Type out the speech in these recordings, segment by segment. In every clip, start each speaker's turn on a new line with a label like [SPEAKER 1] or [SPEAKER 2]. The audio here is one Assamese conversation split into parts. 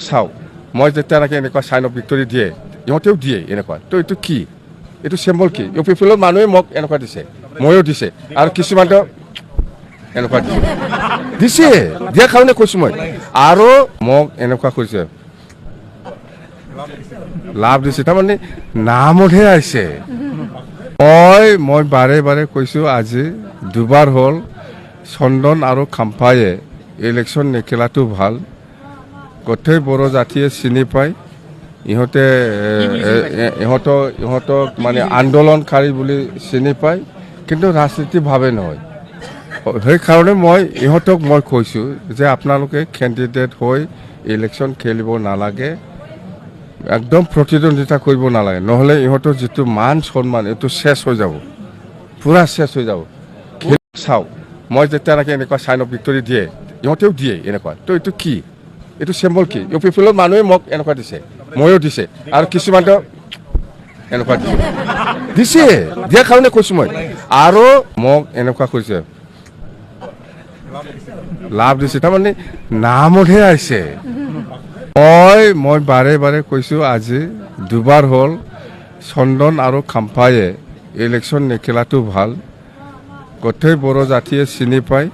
[SPEAKER 1] চাওক মই যেতিয়া এনেকৈ এনেকুৱা চাইন অফ ভিক্টৰী দিয়ে ইহঁতেও দিয়ে এনেকুৱা তো এইটো কি এইটো চিম্বল কি ইউ পি পিলৰ মানুহে মোক এনেকুৱা দিছে ময়ো দিছে আৰু কিছুমানটো এনেকুৱা দিছে দিয়াৰ কাৰণে কৈছোঁ মই আৰু মোক এনেকুৱা কৈছে লাভ দিছে তাৰমানে নামতহে আহিছে মই বাৰে বাৰে কৈছোঁ আজি দুবাৰ হ'ল চন্দন আৰু খাম্পায়ে ইলেকশ্যন নেখেলাটো ভাল গোটেই বড়ো জাতিয়ে চিনি পায় ইহঁতক মানে আন্দোলনকাৰী বুলি চিনি পায় কিন্তু ৰাজনীতিভাৱে নহয় সেইকাৰণে ইহঁতক মই কৈছোঁ যে আপোনালোকে কেণ্ডিডেট হৈ ইলেকশ্যন খেলিব নালাগে একদম প্ৰতিদ্বন্দ্বিতা কৰিব নালাগে নহ'লে ইহঁতৰ যিটো মান সন্মান এইটো চেছ হৈ যাব পূৰা চেছ হৈ যাব চাওক মই যেতিয়া এনেকুৱা চাইন অফ ভিক্টৰী দিয়ে ইহঁতেও দিয়ে এনেকুৱা তো এইটো কি এইটো চিম্বল কি ইউ পি পিলৰ মানুহে মোক এনেকুৱা দিছে ময়ো দিছে আৰু কিছুমানটো এনেকুৱা দিছে দিয়াৰ কাৰণে কৈছোঁ মই আৰু মোক এনেকুৱা কৈছে লাভ দিছে তাৰমানে নামতহে আহিছে মই বাৰে বাৰে কৈছোঁ আজি দুবাৰ হ'ল চন্দন আৰু খাম্পায়ে ইলেকশ্যন নেখেলাটো ভাল গোটেই বড়ো জাতিয়ে চিনি পায়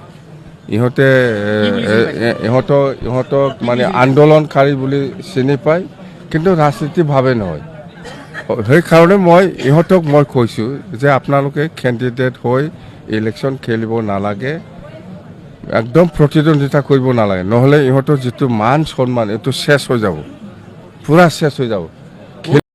[SPEAKER 1] ইহঁতক মানে আন্দোলনকাৰী বুলি চিনি পায় কিন্তু ৰাজনীতিভাৱে নহয় সেইকাৰণে ইহঁতক মই কৈছোঁ যে আপোনালোকে কেণ্ডিডেট হৈ ইলেকশ্যন খেলিব নালাগে একদম প্ৰতিদ্বন্দ্বিতা কৰিব নালাগে নহ'লে ইহঁতৰ যিটো মান সন্মান এইটো চেছ হৈ যাব পূৰা চেছ হৈ যাব